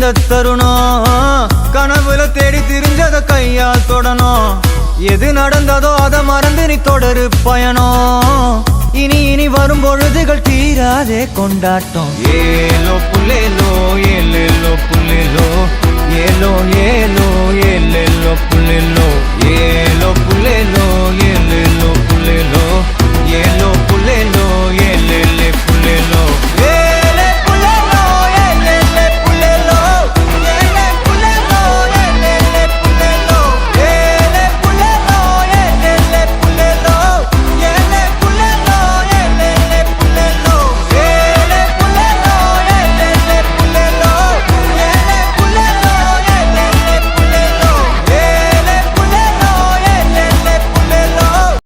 இந்த தருணம் கனவுல தேடி திரிஞ்சத கையால் தொடணும் எது நடந்ததோ அதை மறந்து நீ தொடரு பயணம் இனி இனி வரும் பொழுதுகள் தீராதே கொண்டாட்டம் ஏலோ புல்லேலோ ஏலேலோ புல்லேலோ ஏலோ ஏலோ ஏலேலோ புல்லேலோ ஏலோ புல்லேலோ